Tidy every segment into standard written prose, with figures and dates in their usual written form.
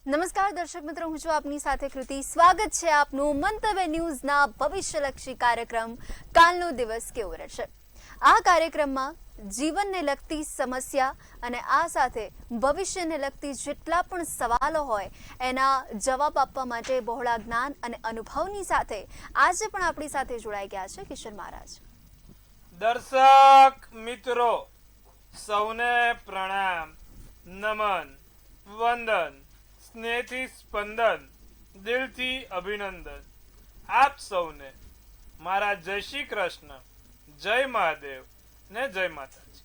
નમસ્કાર દર્શક મિત્રો, હું છું આપની સાથે કૃતિ. સ્વાગત છે આપનું મંતવ્ય ન્યૂઝના ભવિષ્યલક્ષી કાર્યક્રમ કાલનો દિવસ કેવો રહેશે. આ કાર્યક્રમમાં જીવનને લગતી સમસ્યા અને આ સાથે ભવિષ્યને લગતી જેટલા પણ સવાલો હોય એના જવાબ આપવા માટે બહોળા જ્ઞાન અને અનુભવની સાથે આજે પણ આપણી સાથે જોડાઈ ગયા છે કિશન મહારાજ. દર્શક મિત્રો સૌને પ્રણામ, નમન, વંદન, સ્નેહથી સ્પંદન, દિલથી અભિનંદન. આપ સૌને મારા જય શ્રી કૃષ્ણ, જય મહાદેવ ને જય માતાજી.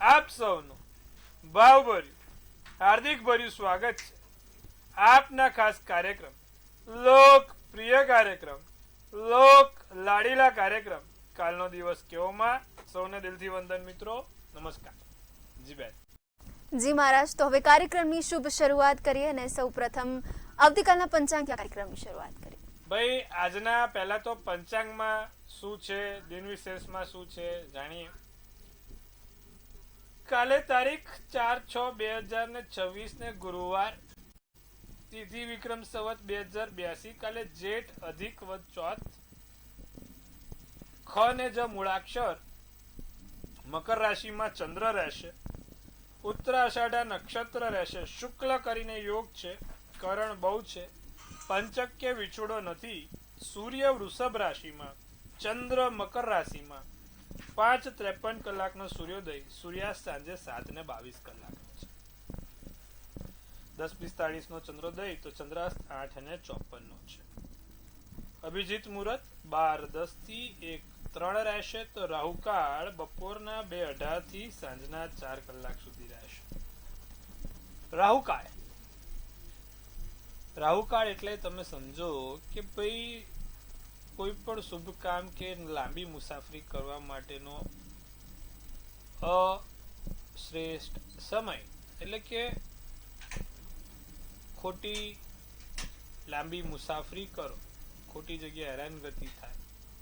આપ સૌનું ભાવભર્યું હાર્દિક ભર્યું સ્વાગત છે આપના ખાસ કાર્યક્રમ, લોકપ્રિય કાર્યક્રમ, લોક લાડીલા કાર્યક્રમ કાલનો દિવસ કેવોમાં. સૌને દિલથી વંદન મિત્રો, નમસ્કાર. જી બેન. જી મહારાજ, તો હવે કાર્યક્રમની શુભ શરૂઆત કરીએ અને સૌ પ્રથમ આવતીકાલના પંચાંગ કાર્યક્રમની શરૂઆત કરીએ. ભાઈ, આજના પહેલા તો પંચાંગમાં શું છે, દિન વિશેષમાં શું છે જાણીએ. કાલે તારીખ 4/6/2026 ને ગુરુવાર, તિથિ વિક્રમ સંવત 2082. કાલે જેઠ અધિક વદ ચોથ, ખ ને જ મૂળાક્ષર, મકર રાશિમાં ચંદ્ર રહેશે, ઉત્તરાષાઢા નક્ષત્ર રહેશે, શુક્લ કરીને યોગ છે, કરણ બહુ છે, પંચક્ય વિછોડો નથી, સૂર્ય વૃષભ રાશિમાં, ચંદ્ર મકર રાશિમાં, 5:53 કલાકનો સૂર્યોદય, સૂર્યાસ્ત સાંજે 7:22 કલાકનો છે. 10:45 નો ચંદ્રોદય, તો ચંદ્રાસ્ત 8:54 નો છે. અભિજીત મુહૂર્ત 12:10 થી 1:03 રહેશે, તો રાહુકાળ બપોરના 2:18 થી સાંજના 4 કલાક સુધી રહેશે. રાહુકાળ એટલે તમે સમજો કે ભાઈ કોઈ પણ શુભ કામ કે લાંબી મુસાફરી કરવા માટેનો અશ્રેષ્ઠ સમય, એટલે કે ખોટી લાંબી મુસાફરી કરો, ખોટી જગ્યાએ હેરાનગતિ થાય,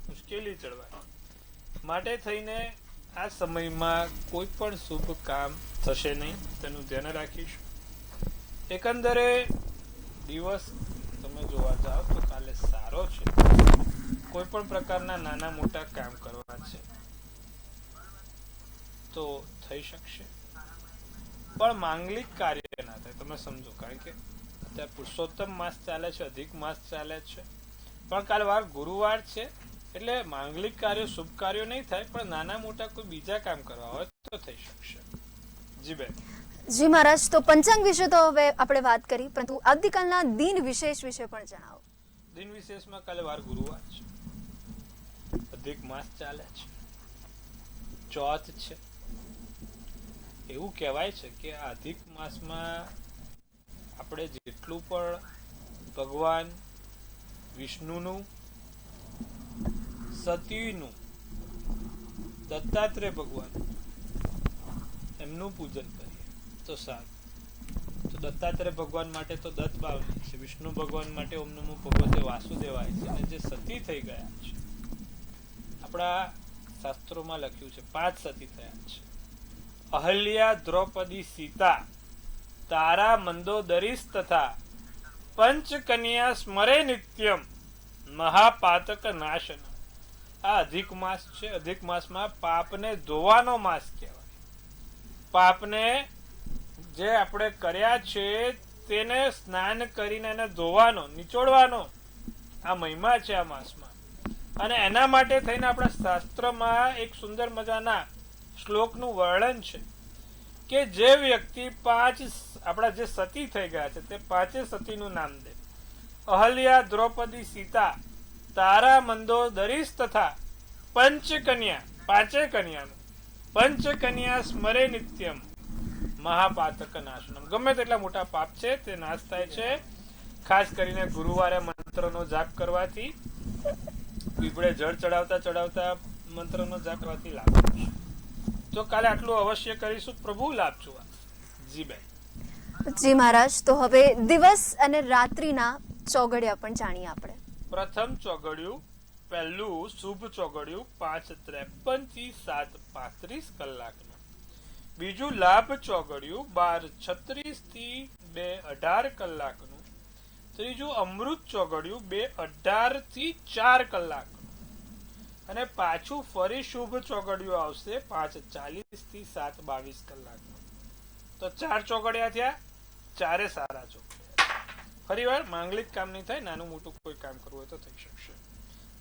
મુશ્કેલી ચડવાય માટે થઈને આ સમયમાં કોઈ પણ શુભ કામ થશે નહીં, તેનું ધ્યાન રાખીશું. એકંદરે દિવસ તમે જોવા જાઓ તો કાલે સારો છે. કોઈ પણ પ્રકારના નાના મોટા કામ કરવા છે તો થઈ શકશે, પણ માંગલિક કાર્ય ના થાય. તમે સમજો, કારણ કે અત્યારે પુરુષોત્તમ માસ ચાલે છે, અધિક માસ ચાલે છે, પણ કાલે વાર ગુરુવાર છે એટલે માંગલિક કાર્યો, શુભ કાર્યો નહીં થાય, પણ નાના મોટા કોઈ બીજા કામ કરવા હોય તો થઈ શકશે. જી બેન. જી મહારાજ, તો પંચાંગ વિશે તો હવે આપણે વાત કરી, પરંતુ આવતીકાલના દિન વિશેષ વિશે પણ જણાવો. દિન વિશેષમાં કાલે વાર ગુરુવાર છે, અધિક માસ ચાલે છે, ચોથ છે. એવું કહેવાય છે કે આ અધિક માસમાં આપણે જેટલું પણ ભગવાન વિષ્ણુનું, સતીનું, દત્તાત્રેય ભગવાન એમનું પૂજન કરીએ તો સારું. તો દત્તાત્રેય ભગવાન માટે તો દત્ત ભાવની છે, વિષ્ણુ ભગવાન માટે ઓમ નમો ભગવતે વાસુદેવાય છે. અને જે સતી થઈ ગયા છે, આપણા શાસ્ત્રોમાં લખ્યું છે 5 સતી થયા છે: અહલ્યા, દ્રૌપદી, સીતા, તારા, મંદોદરીસ તથા પંચકન્યા સ્મરે નિત્યમ મહાપાતક નાશન. આ અધિક માસ છે. અધિક માસમાં પાપને ધોવાનો માસ કહેવાય. પાપને જે આપણે કર્યા છે તેને સ્નાન કરીને એને ધોવાનો, નિચોડવાનો આ મહિમા છે આ માસમાં. અને એના માટે થઈને આપણા શાસ્ત્રમાં એક સુંદર મજાના શ્લોકનું વર્ણન છે કે જે વ્યક્તિ 5 આપણા જે સતી થઈ ગયા છે તે 5 સતીનું નામ દે: અહલ્યા, દ્રૌપદી, સીતા, તારા, મંદોદરીસ તથા પંચકન્યા, 5 કન્યાનું, પંચકન્યા સ્મરે નિત્યમ મહાપાતક નાશનમ. ગમે તેટલા મોટા પાપ છે તે નાશ થાય છે. ખાસ કરીને ગુરુવારે મંત્રનો જાપ કરવાથી, પીપળે જળ ચડાવતા મંત્રનો જાપ કરવાથી લાભ થશે. તો કાલે આટલું અવશ્ય કરીશું. પ્રભુ લાભ છું. જી બેન. જી મહારાજ, તો હવે દિવસ અને રાત્રિના ચોઘડિયા પણ જાણીએ આપણે. પ્રથમ ચોઘડિયું, પહેલું શુભ ચોઘડિયું 5:53 થી 7:35 કલાકનું. બીજું લાભ ચોઘડિયું 12:36 થી 2:18 કલાકનું. ત્રીજું અમૃત ચોગડિયું 2:18 થી 4 કલાકનું. અને પાછું ફરી શુભ ચોગડિયું આવશે 5:40 થી 7:22 કલાકનું. તો 4 ચોગડિયા થયા, 4 સારા ચોગડિયા. ફરી વાર માંગલિક કામ નહીં થાય, નાનું મોટું કોઈ કામ કરવું હોય તો થઈ શકશે.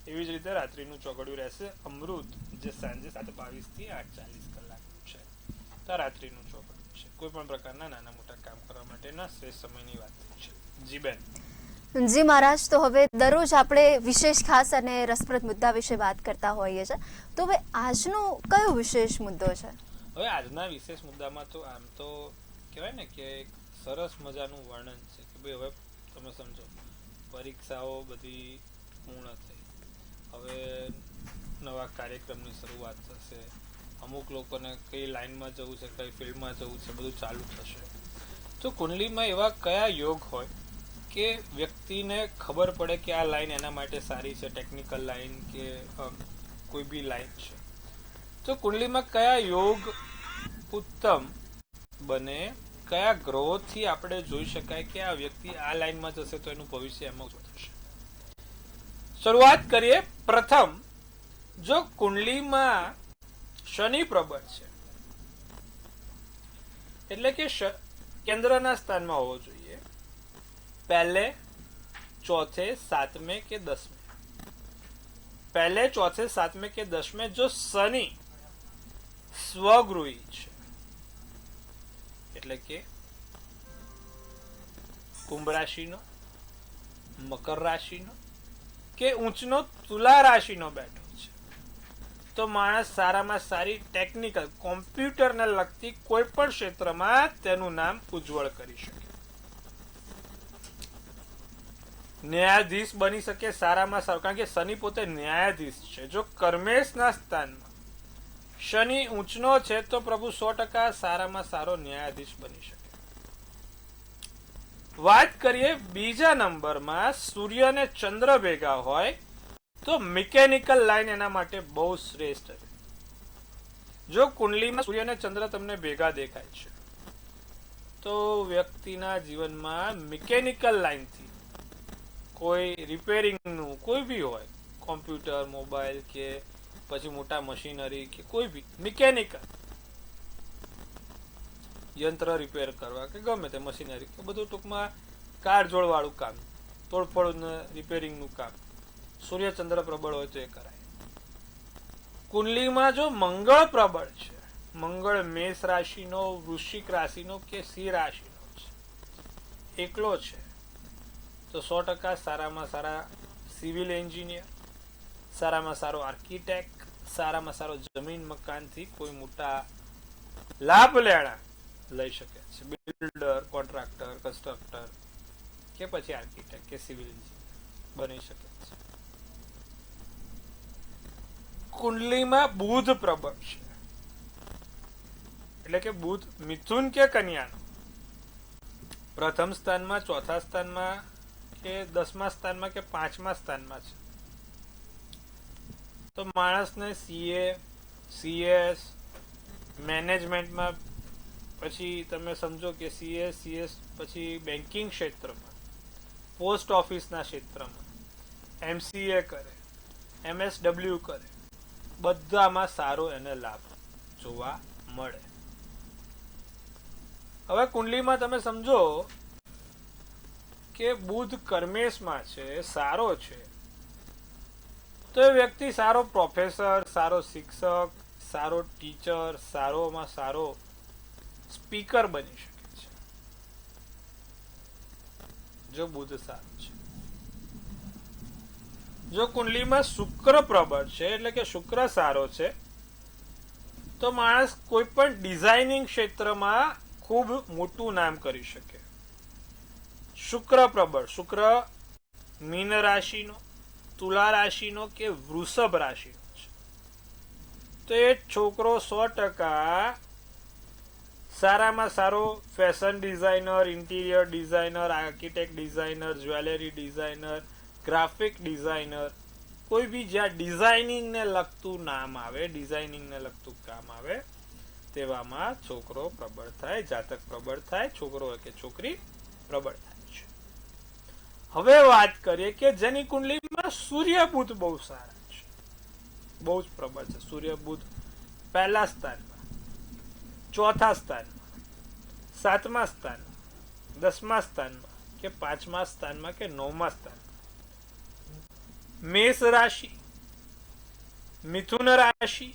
એવી જ રીતે રાત્રિનું ચોગડિયું રહેશે અમૃત, જે સાંજે 7:22 થી 8:40 કલાકનું છે. તો રાત્રિનું ચોગડિયું છે. કોઈ પણ પ્રકારના નાના મોટા કામ કરવા માટેના શ્રેષ્ઠ સમયની વાત છે. જી બેન. જી મહારાજ, તો હવે દરરોજ આપણે વિશેષ ખાસ અને રસપ્રદ મુદ્દા વિશે વાત કરતા હોઈએ છીએ, તો હવે આજનો કયો વિશેષ મુદ્દો છે? હવે આજના વિશેષ મુદ્દામાં તો આમ તો કહેવાય ને કે એક સરસ મજાનું વર્ણન છે કે ભાઈ હવે તમે સમજો પરીક્ષાઓ બધી પૂર્ણ થઈ, હવે નવા કાર્યક્રમની શરૂઆત થશે, અમુક લોકોને કઈ લાઈનમાં જવું છે, કઈ ફિલ્ડમાં જવું છે, બધું ચાલુ થશે. તો કુંડલીમાં એવા કયા યોગ હોય કે વ્યક્તિને ખબર પડે કે આ લાઈન એના માટે સારી છે, ટેકનિકલ લાઈન કે કોઈ બી લાઈન છે. તો કુંડલીમાં કયા યોગ ઉત્તમ બને, કયા ગ્રહોથી આપણે જોઈ શકાય કે આ વ્યક્તિ આ લાઈનમાં જશે તો એનું ભવિષ્ય એમાં થશે. શરૂઆત કરીએ. પ્રથમ, જો કુંડલીમાં શનિ પ્રબળ છે, એટલે કે કેન્દ્રના સ્થાનમાં હોવો જોઈએ, પહેલે, ચોથે, સાતમે કે દસમે. પહેલે, ચોથે, સાતમે કે દસમે જો શનિ સ્વગૃહી છે, એટલે કે કુંભ રાશિનો, મકર રાશિનો કે ઊંચનો તુલા રાશિનો બેઠો છે, તો માણસ સારામાં સારી ટેકનિકલ કોમ્પ્યુટરને લગતી કોઈ પણ ક્ષેત્રમાં તેનું નામ ઉજ્જવળ કરી શકે, ન્યાયાધીશ બની શકે સારામાં સારું. કારણ કે શનિ પોતે ન્યાયાધીશ છે. જો કર્મેશના સ્થાનમાં શનિ ઊંચનો છે તો પ્રભુ 100% સારામાં સારો ન્યાયાધીશ બની શકે. વાત કરીએ બીજા નંબરમાં, સૂર્ય અને ચંદ્ર ભેગા હોય તો મિકેનિકલ લાઈન એના માટે બહુ શ્રેષ્ઠ છે. જો કુંડલીમાં સૂર્ય અને ચંદ્ર તમને ભેગા દેખાય છે તો વ્યક્તિના જીવનમાં મિકેનિકલ લાઈનથી કોઈ રિપેરિંગનું કોઈ બી હોય, કોમ્પ્યુટર, મોબાઈલ કે પછી મોટા મશીનરી કે કોઈ બી મિકેનિકલ યંત્ર રિપેર કરવા કે ગમે તે મશીનરી કે બધું ટૂંકમાં કાર જોડવાળું કામ, તોડફોડ રિપેરિંગનું કામ, સૂર્યચંદ્ર પ્રબળ હોય તો એ કરાય. કુંડલીમાં જો મંગળ પ્રબળ છે, મંગળ મેષ રાશિનો, વૃશ્ચિક રાશિનો કે સિંહ રાશિનો છે, એકલો છે, તો 100% સારામાં સારા સિવિલ એન્જિનિયર, સારામાં સારો આર્કિટેક્ટ, સારામાં સારો જમીન મકાનથી કોઈ મોટા લાભ લેણા લઈ શકે છે. બિલ્ડર, કોન્ટ્રાક્ટર, કન્સ્ટ્રક્ટર કે પછી આર્કિટેક્ટ કે સિવિલ એન્જિનિયર બની શકે છે. કુંડલીમાં બુધ પ્રબળ છે, એટલે કે બુધ મિથુન કે કન્યાનો પ્રથમ સ્થાનમાં, ચોથા સ્થાનમાં કે 10મા સ્થાનમાં કે 5મા સ્થાનમાં છે, તો માણસને સીએ, સીએસ, મેનેજમેન્ટમાં, પછી તમે સમજો કે સીએસ, સીએસ પછી બેન્કિંગ ક્ષેત્રમાં, પોસ્ટ ઓફિસના ક્ષેત્રમાં, એમસીએ કરે, એમએસડબલ્યુ કરે, બધામાં સારો એને લાભ જોવા મળે. હવે કુંડલીમાં તમે સમજો કે બુધ કર્મેશમાં છે, સારો છે, તો એ વ્યક્તિ સારો પ્રોફેસર, સારો શિક્ષક, સારો ટીચર, સારોમાં સારો સ્પીકર બની શકે છે જો બુધ સારો છે. જો કુંડલીમાં શુક્ર પ્રબળ છે, એટલે કે શુક્ર સારો છે, તો માણસ કોઈ પણ ડિઝાઇનિંગ ક્ષેત્રમાં ખૂબ મોટું નામ કરી શકે. શુક્ર પ્રબળ, શુક્ર મીન રાશિનો, તુલા રાશિનો કે વૃષભ રાશિનો છે, તો એ છોકરો 100% સારામાં સારો fashion designer, interior designer, architect designer, jewellery designer, graphic designer, કોઈ બી જ્યાં ડિઝાઇનિંગને લગતું નામ આવે, ડિઝાઇનિંગને લગતું કામ આવે તેવામાં છોકરો પ્રબળ થાય, જાતક પ્રબળ થાય, છોકરો હોય કે છોકરી પ્રબળ થાય છે. હવે વાત કરીએ કે જેની કુંડલીમાં સૂર્ય બુધ બહુ સારા છે, બહુ જ પ્રબળ છે. સૂર્ય બુધ પહેલા સ્થાનમાં, ચોથા સ્થાનમાં, સાતમા સ્થાનમાં, 10મા સ્થાનમાં કે 5મા સ્થાનમાં કે 9મા સ્થાનમાં, મેષ રાશિ, મિથુન રાશિ,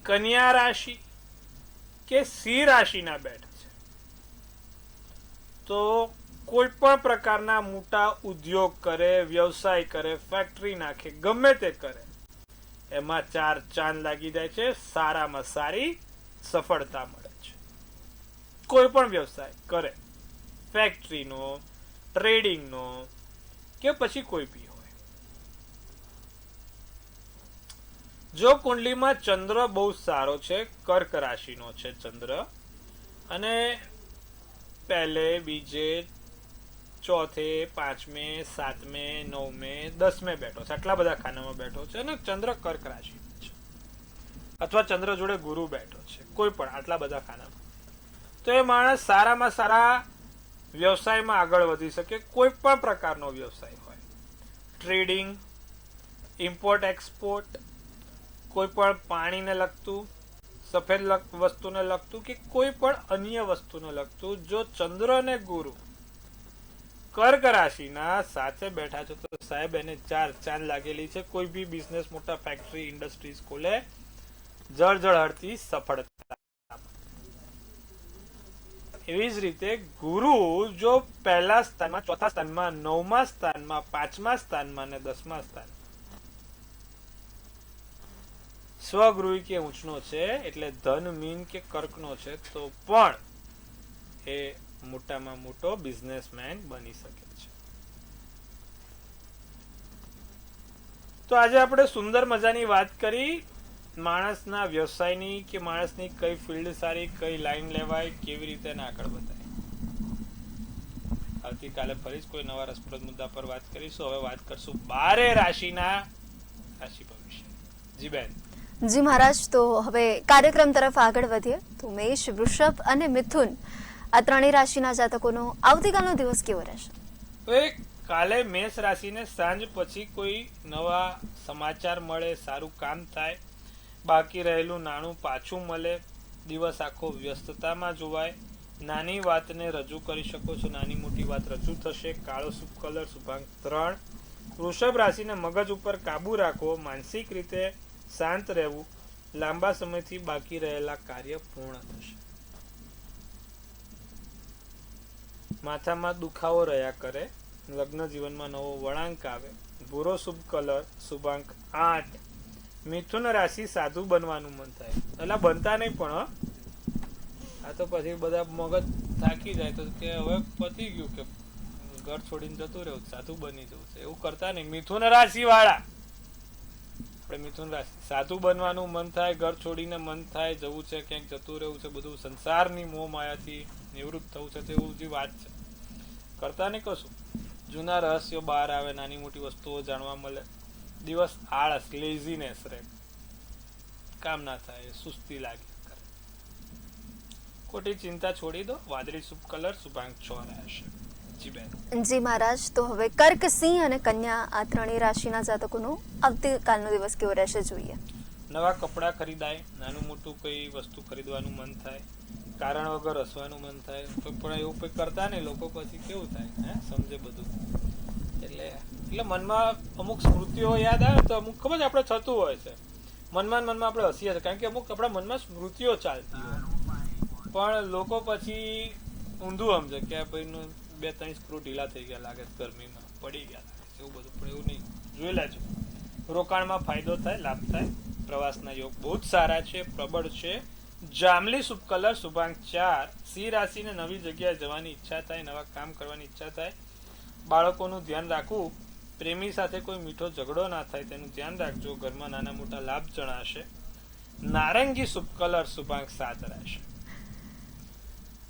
કન્યા રાશિ કે સિંહ રાશિના બેઠા છે તો કોઈ પણ પ્રકારના મોટા ઉદ્યોગ કરે, વ્યવસાય કરે, ફેક્ટરી નાખે, ગમે તે કરે, એમાં 4 ચાંદ લાગી જાય છે. સારામાં સારી સફળતા મળે છે. કોઈ પણ વ્યવસાય કરે, ફેક્ટરીનો, ટ્રેડિંગનો કે પછી કોઈ બી હોય. જો કુંડલીમાં ચંદ્ર બહુ સારો છે, કર્ક રાશિનો છે ચંદ્ર, અને પહેલે, બીજે, ચોથે, 5મે, 7મે, 9મે, 10મે બેઠો છે, આટલા બધા ખાનામાં બેઠો છે, અને ચંદ્ર કર્ક રાશિ છે, અથવા ચંદ્ર જોડે ગુરુ બેઠો છે, કોઈ પણ આટલા બધા ખાનામાં, તો એ માણસ સારામાં સારા વ્યવસાયમાં આગળ વધી શકે. કોઈ પણ પ્રકારનો વ્યવસાય હોય, ટ્રેડિંગ, ઇમ્પોર્ટ એક્સપોર્ટ, કોઈ પણ પાણીને લગતું, સફેદ વસ્તુને લગતું કે કોઈ પણ અન્ય વસ્તુને લગતું, જો ચંદ્ર અને ગુરુ કર્ક રાશિના સાથે બેઠા છે તો સાહેબ એને 4 ચાંદ લાગેલી છે. કોઈ બી બિઝનેસ, મોટા ફેક્ટરી, ઇન્ડસ્ટ્રીઝ ખોલે, જળજળહળતી સફળતા. એવી જ રીતે ગુરુ જો પહેલા સ્થાનમાં, ચોથા સ્થાનમાં, 9મા સ્થાનમાં, 5મા સ્થાનમાં અને 10મા સ્થાનમાં સ્વગૃહી કે ઊંચનો છે, એટલે ધન, મીન કે કર્કનો છે, તો પણ એ મોટામાં મોટો બિઝનેસમેન બની શકે છે. તો આજે આપણે સુંદર મજાની વાત કરી માણસના વ્યવસાયની, કે માણસની કઈ ફિલ્ડ સારી, કઈ લાઈન લેવાય, કેવી રીતે આગળ વધાય. આવતીકાલે ફરી કોઈ નવા રસપ્રદ મુદ્દા પર વાત કરીશું. હવે વાત કરશું 12 રાશિના રાશિ ભવિષ્ય. જી બેન. જી મહારાજ, તો હવે કાર્યક્રમ તરફ આગળ વધીએ. તો મેષ, વૃષભ અને મિથુન આ ત્રણેય રાશિના જાતકોનો આવતીકાલનો દિવસ કેવો રહેશે? કાલે મેષ રાશિને સાંજ પછી કોઈ નવા સમાચાર મળે, સારું કામ થાય, બાકી રહેલું નાણું પાછું મળે, દિવસ આખો વ્યસ્તતામાં જોવાય, નાની વાતને રજૂ કરી શકો છો, નાની મોટી વાત રજૂ થશે. કાળો શુભ કલર, શુભાંક 3. વૃષભ રાશિને મગજ ઉપર કાબુ રાખવો, માનસિક રીતે શાંત રહેવું, લાંબા સમયથી બાકી રહેલા કાર્ય પૂર્ણ થશે. માથામાં દુખાવો રહ્યા કરે, લગ્ન જીવનમાં નવો વળાંક આવે. ભૂરો શુભ કલર, શુભાંક 8. મિથુન રાશિ સાધુ બનવાનું મન થાય, એટલે બનતા નહીં પણ આ તો પછી બધા મગજ થાકી જાય તો કે હવે પતી ગયું, કે ઘર છોડીને જતું રહેવું, સાધુ બની જવું છે, એવું કરતા નહીં. મિથુન રાશિ વાળા આપણે મિથુન રાશિ સાધુ બનવાનું મન થાય, ઘર છોડીને મન થાય, જવું છે, ક્યાંક જતું રહેવું છે, બધું સંસારની મોહ માયાથી નિવૃત્ત થવું છે, તેવું જે વાત છે કરતા નહીં કશું. જૂના રહસ્યો બહાર આવે, નાની મોટી વસ્તુઓ જાણવા મળે. દિવસ આળસ, લેઝીનેસ રહે, કામ ના થાય, સુસ્તી લાગે કરે. ખોટી ચિંતા છોડી દો. વાદળી શુભ કલર, શુભાંક 6 રહેશે. જી બેન. જી મહારાજ, તો હવે કર્ક, સિંહ અને કન્યા આ ત્રણેય રાશિના જાતકોનો આવતીકાલનો દિવસ કેવો રહેશે જોઈએ. નવા કપડાં ખરીદાય, નાનું મોટું કોઈ વસ્તુ ખરીદવાનું મન થાય, કારણ વગર હસવાનું મન થાય, પણ એવું કોઈ કરતા નહીં. લોકો પછી કેવું થાય, સમજે બધું, એટલે મનમાં અમુક સ્મૃતિઓ યાદ આવે તો અમુક ખબર આપણે થતું હોય છે, મનમાં આપણે હસીએ છીએ, કારણ કે અમુક આપણા મનમાં સ્મૃતિઓ ચાલતી હોય, પણ લોકો પછી ઊંધું સમજે કે આ ભાઈનું 2-3 સ્ક્રૂ ઢીલા થઈ ગયા લાગે, ગરમીમાં પડી ગયા લાગે, એવું બધું. પણ એવું નહીં, જોઈ લેજો. રોકાણમાં ફાયદો થાય, લાભ થાય. પ્રવાસના યોગ બહુ જ સારા છે, પ્રબળ છે. જાંબલી શુભ કલર, શુભાંક 4. સિંહ રાશિને નવી જગ્યાએ જવાની ઈચ્છા થાય, નવા કામ કરવાની ઈચ્છા થાય. બાળકોનું ધ્યાન રાખવું, પ્રેમી સાથે કોઈ મીઠો ઝઘડો ના થાય તેનું ધ્યાન રાખજો. ઘરમાં નાના મોટા લાભ જણાશે. નારંગી શુભ કલર, શુભાંક 7 રહેશે.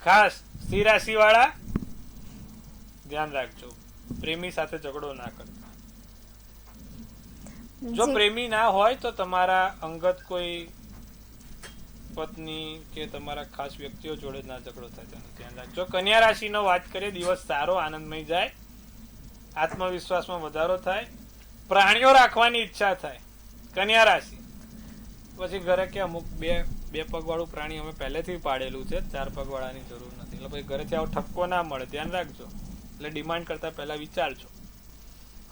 ખાસ સિંહ રાશિ વાળા ધ્યાન રાખજો, પ્રેમી સાથે ઝઘડો ના કરતા. જો પ્રેમી ના હોય તો તમારા અંગત કોઈ પત્ની કે તમારા ખાસ વ્યક્તિઓ જોડે ના ઝઘડો થાય તેનું ધ્યાન રાખજો. કન્યા રાશિનો વાત કરીએ, દિવસ સારો આનંદમય જાય, આત્મવિશ્વાસમાં વધારો થાય, પ્રાણીઓ રાખવાની ઈચ્છા થાય. કન્યા રાશિ પછી ઘરે કે અમુક બે પગવાળું પ્રાણી અમે પહેલેથી પાડેલું છે, 4 પગવાળાની જરૂર નથી, એટલે પછી ઘરેથી આવો ઠપકો ના મળે, ધ્યાન રાખજો. એટલે ડિમાન્ડ કરતા પહેલા વિચારજો.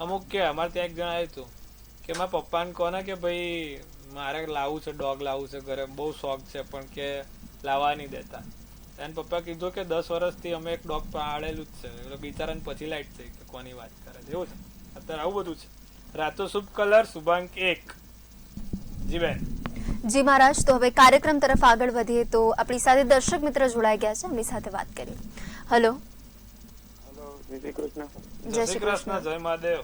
અમુક કે અમારે ત્યાં એક જણ આવ્યું હતું કે મારા પપ્પાને કોને કે ભાઈ મારે લાવવું છે, ડોગ લાવવું છે, ઘરે બહુ શોખ છે, પણ કે લાવવા નહીં દેતા. એને પપ્પા કીધું કે 10 વર્ષથી અમે એક ડોગ પાળેલું જ છે, એટલે બિચારાને પછી લાઈટ થઈ કે કોની વાત કરે છે. એવું છે અત્યારે આવું બધું છે. રાતો શુભ કલર શુભાંક 1. જી બેન. જી મહારાજ, તો હવે કાર્યક્રમ તરફ આગળ વધીએ તો આપણી સાથે દર્શક મિત્ર જોડાઈ ગયા છે, એમની સાથે વાત કરીએ. હેલો. જય શ્રી કૃષ્ણ. જય શ્રી કૃષ્ણ. જય મહાદેવ.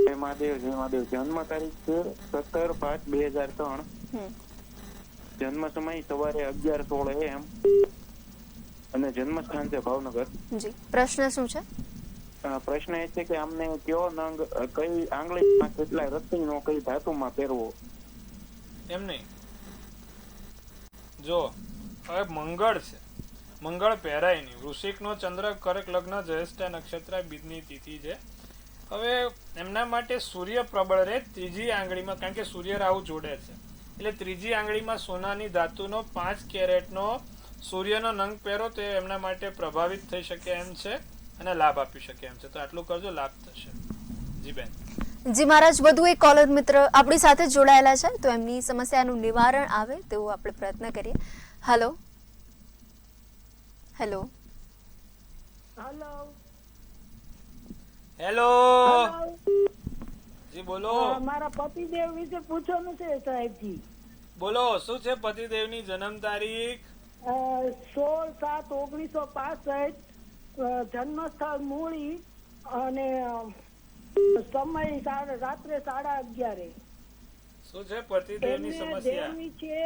જય મહાદેવ. જય મહાદેવ. જન્મ તારીખ છે 17/5/2003. જન્મ સમય સવારે 11:16 AM અને જન્મ સ્થાન છે ભાવનગર. જી, પ્રશ્ન શું છે? પ્રશ્ન એ છે કે આમને કયો નંગ કઈ આંગળીમાં કેટલા રત્તીનો કઈ ધાતુમાં પહેરવો? એમ નહીં, જો હવે મંગળ છે, મંગળ પહેરાય નહીં. વૃશ્ચિકનો ચંદ્ર કર્ક લગ્ન જ્યેષ્ઠ નક્ષત્ર બીજની તિથિ છે. હવે એમના માટે સૂર્ય પ્રબળ રહે ત્રીજી આંગળીમાં, કારણ કે સૂર્ય રાહુ જોડે છે, એટલે ત્રીજી આંગળીમાં સોનાની ધાતુનો 5 કેરેટનો સૂર્યનો નંગ પહેરો તો એમના માટે પ્રભાવિત થઈ શકે એમ છે અને લાભ આપી શકે એમ છે. તો આટલું કરજો, લાભ થશે. જી બેન. જી મહારાજ, વધુ એક કોલર મિત્ર આપણી સાથે જોડાયેલા છે, તો એમની સમસ્યાનું નિવારણ આવે તેવો આપણે પ્રયત્ન કરીએ. હેલો. હેલો. હેલો. જી બોલો. મારા પતિદેવ વિશે પૂછવાનું છે સાહેબજી. બોલો, શું છે પતિદેવની જન્મ તારીખ? 16/7/1965, જન્મ સ્થળ મૂળી અને સમય રાત્રે 11:30. શું છે પતિદેવની એમને સમસ્યા? દેવી છે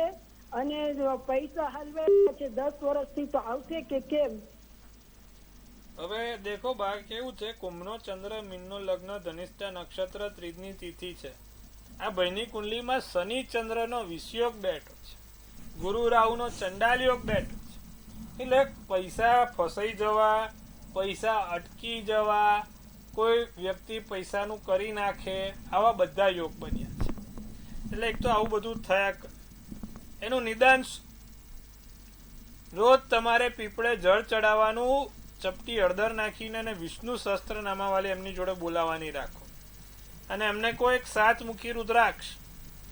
અને પૈસા હલવે છે 10 વર્ષથી, તો આવશે કે કેમ? હવે દેખો બા, કેવું છે, કુંભનો ચંદ્ર, મીનનો લગ્ન, ધનિષ્ઠા નક્ષત્ર, ત્રીજની તિથિ છે. આ ભાઈની કુંડલીમાં શનિ ચંદ્રનો વિષયોગ બેઠો છે, ગુરુ રાહુનો ચંડાલ યોગ બેઠો છે. એટલે પૈસા ફસાઈ જવા, પૈસા અટકી જવા, કોઈ વ્યક્તિ પૈસાનું કરી નાખે, આવા બધા યોગ બન્યા છે. એટલે એક તો આવું બધું થયા કરે. એનું નિદાન રોજ તમારે પીપળે જળ ચડાવવાનું, ચપટી હળદર નાખીને અને વિષ્ણુ સહસ્ત્ર નામાવાળી એમની જોડે બોલાવાની રાખો, અને એમને કોઈ એક 7 મુખી રુદ્રાક્ષ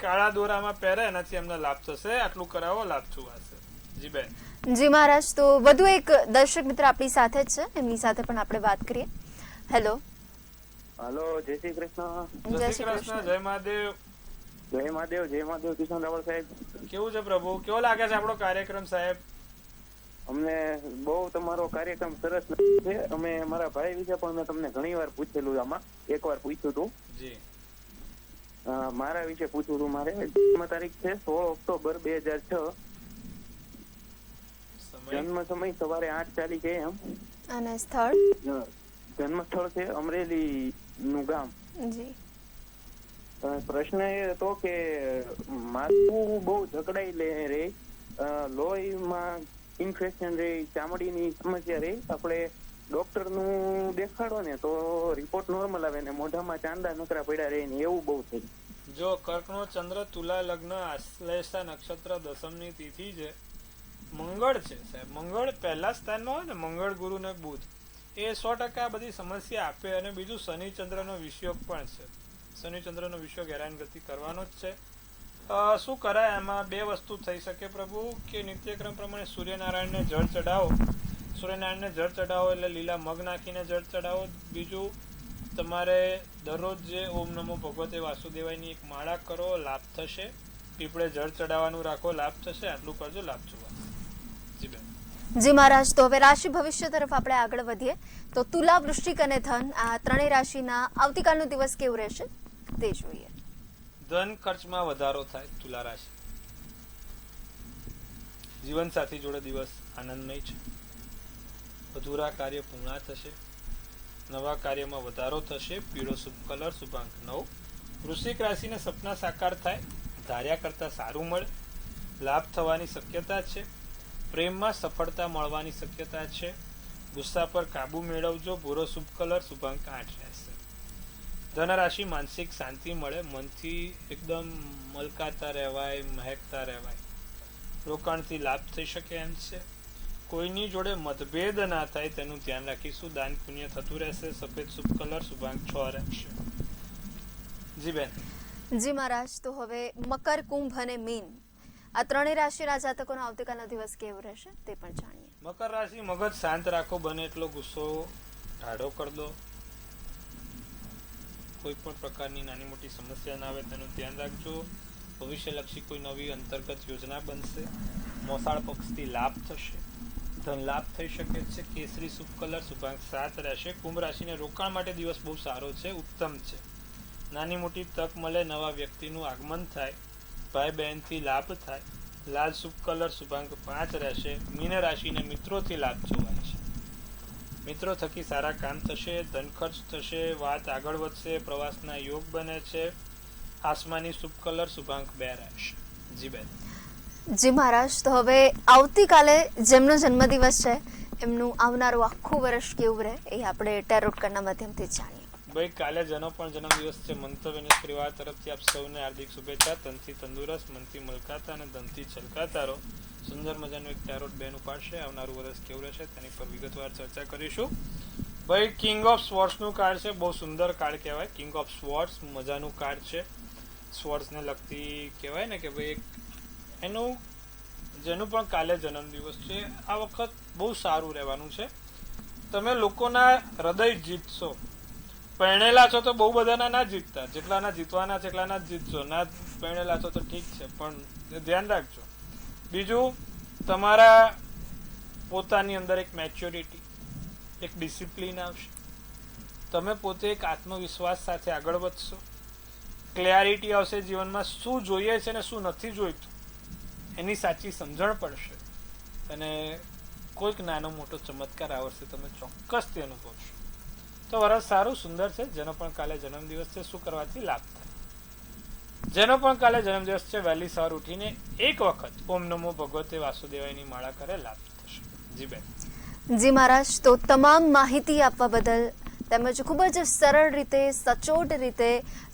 કાળા દોરામાં પહેરે, એનાથી એમને લાભ થશે. આટલું કરાવો, લાભ છુવાશે. જી બેન. જી મહારાજ, તો વધુ એક દર્શક મિત્ર આપણી સાથે જ છે, એમની સાથે પણ આપણે વાત કરીએ. હેલો. હાલો. જય શ્રી કૃષ્ણ. જય શ્રી કૃષ્ણ. જય મહાદેવ. જય મહાદેવ. જય મહાદેવ. કિશન રાવળ સાહેબ, કેવું છે પ્રભુ? કેવો લાગે છે આપણો કાર્યક્રમ સાહેબ? અમને બહુ તમારો કાર્યક્રમ સરસ લાગે છે. અમે મારા ભાઈ વિશે પણ મેં તમને ઘણી વાર પૂછેલું, આમાં એકવાર પૂછ્યું હતું. જી. મારા વિશે પૂછ્યું હતું. મારે જન્મ તારીખ છે 16 ઓક્ટોબર 2006. જન્મ સમય સવારે 8:40 AM અને સ્થળ? જન્મ સ્થળ છે અમરેલી નું ગામ. જી. પ્રશ્ન એ હતો કે માથું બહુ જકડાઈ રે, લોહીમાં ઇન્ફેક્શન રે, ચામડીની સમસ્યા રે. આપણે ડોક્ટર નું દેખાડો ને તો રિપોર્ટ નોર્મલ આવે ને મોઢામાં ચાંદા નકરા પડ્યા રહે ને એવું બહુ થઈ. જો કર્કનો ચંદ્ર, તુલા લગ્ન, આશ્લેષા નક્ષત્ર, દસમની તિથિ છે, મંગળ છે સાહેબ. મંગળ પહેલા સ્થાનમાં હોય ને, મંગળ ગુરુ ને બુધ, એ 100% આ બધી સમસ્યા આપે. અને બીજું શનિ ચંદ્રનો વિષયોગ પણ છે. શનિ ચંદ્રનો વિષયોગ હેરાનગતિ કરવાનો જ છે. શું કરાય એમાં? 2 વસ્તુ થઈ શકે પ્રભુ, કે નિત્યક્રમ પ્રમાણે સૂર્યનારાયણને જળ ચડાવો. સૂર્યનારાયણને જળ ચડાવો એટલે લીલા મગ નાખીને જળ ચડાવો. બીજું, તમારે દરરોજ જે ઓમ નમો ભગવતે વાસુદેવાયની એક માળા કરો, લાભ થશે. પીપળે જળ ચડાવવાનું રાખો, લાભ થશે. આટલું કરજો, લાભ જોવા. જી બેન. જી મહારાજ, તો હવે રાશિ ભવિષ્ય તરફ આપણે આગળ વધીએ. તો તુલા, વૃશ્ચિક અને ધન, આ ત્રણેય રાશિના આવતીકાલનો દિવસ કેવો રહેશે તે જોઈએ. ધન ખર્ચમાં વધારો થાય. તુલા રાશિ. જીવનસાથી જોડે દિવસ આનંદમય છે. અધૂરા કાર્ય પૂર્ણ થશે. નવા કાર્યમાં વધારો થશે. પીળો શુભ કલર શુભાંક 9. વૃશ્ચિક રાશિને સપના સાકાર થાય, ધાર્યા કરતા સારું મળે. લાભ થવાની શક્યતા છે. પ્રેમમાં સફળતા મળવાની શક્યતા છે. ગુસ્સા પર કાબુ મેળવજો. ભૂરો શુભ કલર, શુભાંક 8 રહેશે. ધનરાશિ માનસિક શાંતિ મળે. મનથી એકદમ મલકાતા રહેવાય, મહેકતા રહેવાય. રોકાણથી લાભ થઈ શકે એમ છે. કોઈની જોડે મતભેદ ના થાય તેનું ધ્યાન રાખીશું. દાન પુણ્ય થતું રહેશે. સફેદ શુભ કલર, શુભાંક 6 રહેશે. જી બેન. જી મહારાજ, તો હવે મકર, કુંભ અને મીન આ ત્રણેય રાશિના જાતકોનો આવતીકાલનો દિવસ કેવો રહેશે તે પણ જાણીએ. મકર રાશિ, મગજ શાંત રાખો. બને એટલો ગુસ્સો ઢાઢો કરી દો. કોઈ પણ પ્રકારની નાની મોટી સમસ્યા ના આવે તેનું ધ્યાન રાખજો. ભવિષ્યલક્ષી કોઈ નવી અંતર્ગત યોજના બનશે. મોસાળ પક્ષથી લાભ થશે. ધન લાભ થઈ શકે છે. કેસરી શુભ કલર, શુભાંક 7 રહેશે. કુંભ રાશિને રોકાણ માટે દિવસ બહુ સારો છે, ઉત્તમ છે. નાની મોટી તક મળે. નવા વ્યક્તિનું આગમન થાય. ભાઈ બહેનથી લાભ થાય. લાલ શુભ કલર, શુભાંક 5 રહેશે. મીન રાશિને મિત્રોથી લાભ જોવાય છે. મિત્રો થકી સારા કામ થશે. ધન ખર્ચ થશે. વાત આગળ વધશે. પ્રવાસના યોગ બને છે. આસમાની શુભ કલર, શુભાંક 2 રહેશે. જી બેન. જી મહારાજ, તો હવે આવતીકાલે જેમનો જન્મદિવસ છે એમનું આવનારું આખું વર્ષ કેવું રહે એ આપણે ટેરોટ કાર્ડના માધ્યમથી જાણીએ. ભાઈ, કાલે જેનો પણ જન્મદિવસ છે, મંતવ્ય ન્યૂઝ પરિવાર તરફથી આપ સૌને હાર્દિક શુભેચ્છા. તનથી તંદુરસ્ત, મનથી મલકાતા અને ધનથી છલકાતા રહો. સુંદર મજાનું એક ટેરોટ બેન ઉપાડશે. આવનારું વર્ષ કેવું રહેશે તેની પર વિગતવાર ચર્ચા કરીશું. ભાઈ, કિંગ ઓફ સ્વોર્ડ્સનું કાર્ડ છે. બહુ સુંદર કાર્ડ કહેવાય. કિંગ ઓફ સ્વોર્ડ્સ મજાનું કાર્ડ છે. સ્વોર્ડ્સને લગતી કહેવાય ને કે ભાઈ એનું જેનું પણ કાલે જન્મદિવસ છે આ વખત બહુ સારું રહેવાનું છે. તમે લોકોના હૃદય જીતશો. પરણેલા છો તો બહુ બધાના ના જીતતા. જેટલાના જીતવાના છે એટલાના જ જીતશો. ના પરણેલા છો તો ઠીક છે, પણ ધ્યાન રાખજો. બીજું, તમારા પોતાની અંદર એક મેચ્યોરિટી, એક ડિસિપ્લિન આવશે. તમે પોતે એક આત્મવિશ્વાસ સાથે આગળ વધશો. ક્લેરિટી આવશે જીવનમાં. શું જોઈએ છે ને શું નથી જોઈતું એની સાચી સમજણ પડશે. અને કોઈક નાનો મોટો ચમત્કાર આ વર્ષે તમે ચોક્કસથી અનુભવશો. તો વરસ સારું સુંદર છે. જેનો પણ કાલે જન્મદિવસ છે, શું કરવાથી લાભ થાય? જેનો પણ કાલે જન્મદિવસ છે, વહેલી સવાર ઉઠીને એક વખત ઓમ નમો ભગવતે વાસુદેવાયની માળા કરે, લાભ થશે. જી બેન. જી મહારાજ, તો તમામ માહિતી આપવા બદલ તેમજ ખૂબ જ સરળ રીતે, સચોટ રીતે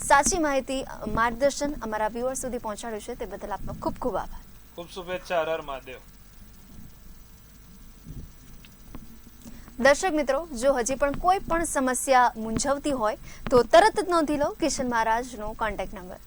સાચી માહિતી, માર્ગદર્શન અમારા વ્યુઅર સુધી પહોંચાડ્યું છે તે બદલ આપનો ખૂબ ખૂબ આભાર. ખૂબ શુભેચ્છા. હર હર મહાદેવ. દર્શક મિત્રો, જો હજી પણ કોઈ પણ સમસ્યા મૂંઝવતી હોય તો તરત જ નોંધી લો કિશન મહારાજનો કોન્ટેક્ટ નંબર